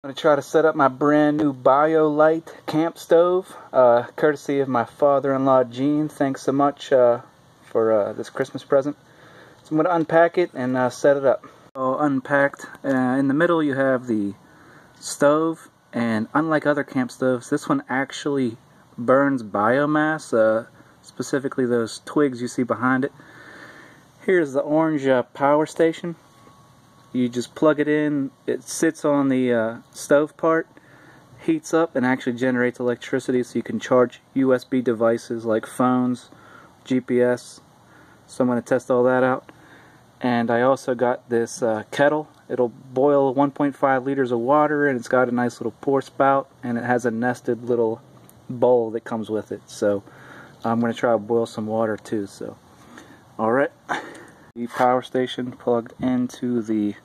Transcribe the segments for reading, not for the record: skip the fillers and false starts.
I'm going to try to set up my brand new BioLite CampStove, courtesy of my father-in-law Gene. Thanks so much for this Christmas present. So I'm going to unpack it and set it up. So unpacked, in the middle you have the stove, and unlike other camp stoves, this one actually burns biomass, specifically those twigs you see behind it. Here's the orange power station. You just plug it in, it sits on the stove part, heats up, and actually generates electricity so you can charge USB devices like phones, GPS. So I'm going to test all that out. And I also got this kettle. It'll boil 1.5 liters of water, and it's got a nice little pour spout, and it has a nested little bowl that comes with it. So I'm going to try to boil some water too. So, alright. The power station plugged into the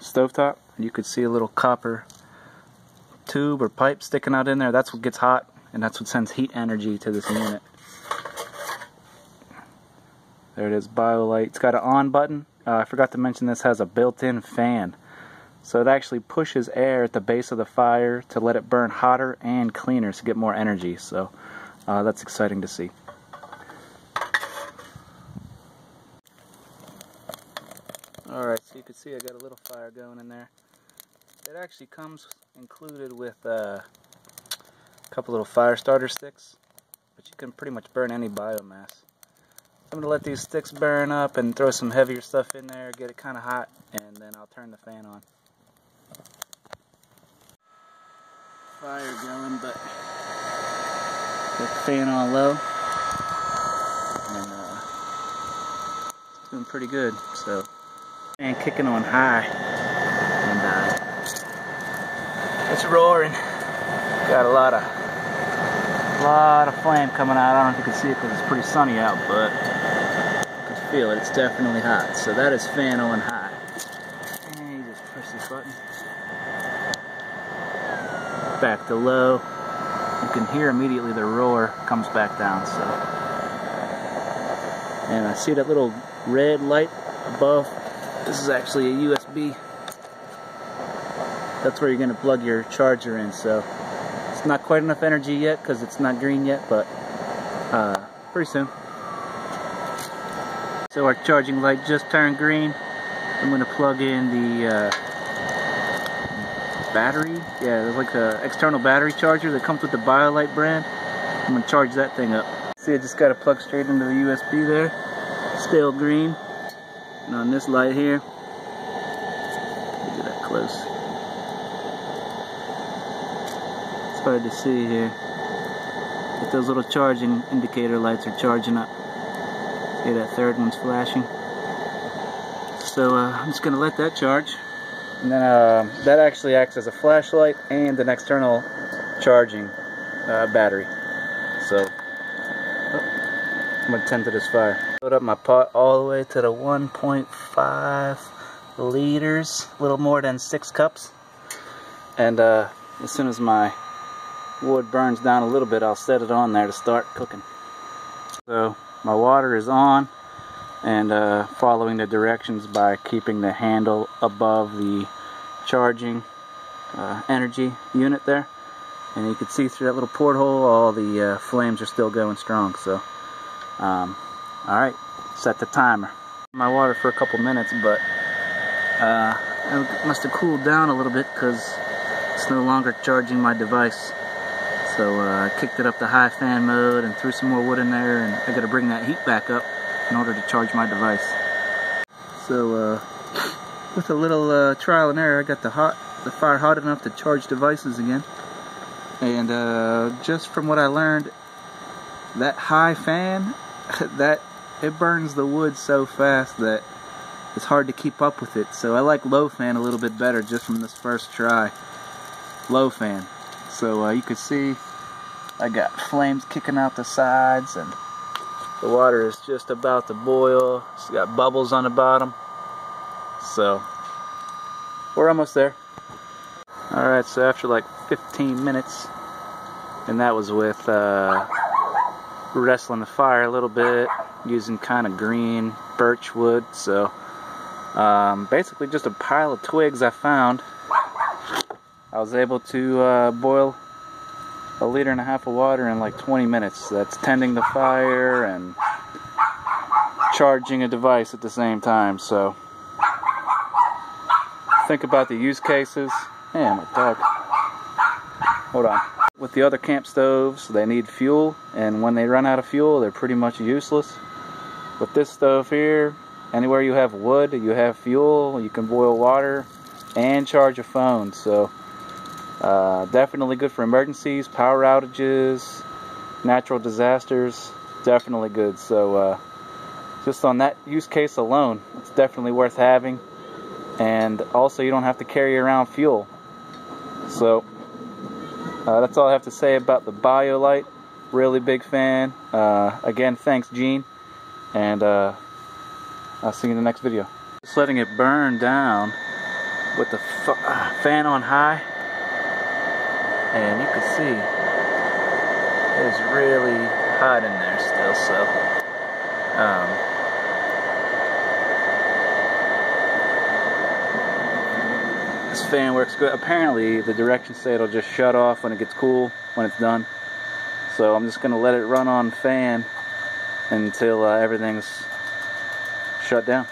stovetop. You could see a little copper tube or pipe sticking out in there. That's what gets hot, and that's what sends heat energy to this unit. There it is, BioLite. It's got an on button. I forgot to mention this has a built-in fan. So it actually pushes air at the base of the fire to let it burn hotter and cleaner to get more energy. So that's exciting to see. Alright, so you can see I got a little fire going in there. It actually comes included with a couple little fire starter sticks, but you can pretty much burn any biomass. I'm going to let these sticks burn up and throw some heavier stuff in there, get it kind of hot, and then I'll turn the fan on. Fire going, but get the fan on low, and it's doing pretty good. So. And kicking on high, and it's roaring. Got a lot of flame coming out. I don't know if you can see it because it's pretty sunny out, but you can feel it. It's definitely hot. So that is fan on high. And you just push this button. Back to low. You can hear immediately the roar comes back down. So, and I see that little red light above. This is actually a USB. That's where you're going to plug your charger in. So it's not quite enough energy yet because it's not green yet, but pretty soon. So our charging light just turned green. I'm going to plug in the battery. Yeah, there's like an external battery charger that comes with the BioLite brand. I'm going to charge that thing up. See, I just got to plug straight into the USB there. Still green. And on this light here, look at that close. It's hard to see here, but those little charging indicator lights are charging up. See, that third one's flashing. So I'm just going to let that charge. And then that actually acts as a flashlight and an external charging battery. So I'm going to tend to this fire. Load up my pot all the way to the 1.5 liters, a little more than 6 cups. And as soon as my wood burns down a little bit, I'll set it on there to start cooking. So my water is on, and following the directions by keeping the handle above the charging energy unit there. And you can see through that little porthole, all the flames are still going strong. So alright, set the timer. My water for a couple minutes, but it must have cooled down a little bit because it's no longer charging my device. So I kicked it up to high fan mode and threw some more wood in there, and I got to bring that heat back up in order to charge my device. So with a little trial and error, I got the fire hot enough to charge devices again. And just from what I learned, that high fan, it burns the wood so fast that it's hard to keep up with it. So I like low fan a little bit better just from this first try. Low fan. So you can see I got flames kicking out the sides, and the water is just about to boil. It's got bubbles on the bottom. So we're almost there. Alright, so after like 15 minutes, and that was with wrestling the fire a little bit, using kind of green birch wood. So basically just a pile of twigs I found. I was able to boil 1.5 liters of water in like 20 minutes. That's tending the fire and charging a device at the same time. So think about the use cases. Man, my dog. Hold on. With the other camp stoves, they need fuel, and when they run out of fuel, they're pretty much useless. With this stove here, anywhere you have wood, you have fuel, you can boil water and charge a phone. So definitely good for emergencies, power outages, natural disasters. Definitely good. So just on that use case alone, it's definitely worth having. And also, you don't have to carry around fuel. So that's all I have to say about the BioLite. Really big fan. Again, thanks Gene, and I'll see you in the next video. Just letting it burn down with the fan on high, and you can see it's really hot in there still. So this fan works good. Apparently the directions say it'll just shut off when it gets cool, when it's done. So I'm just going to let it run on fan until everything's shut down.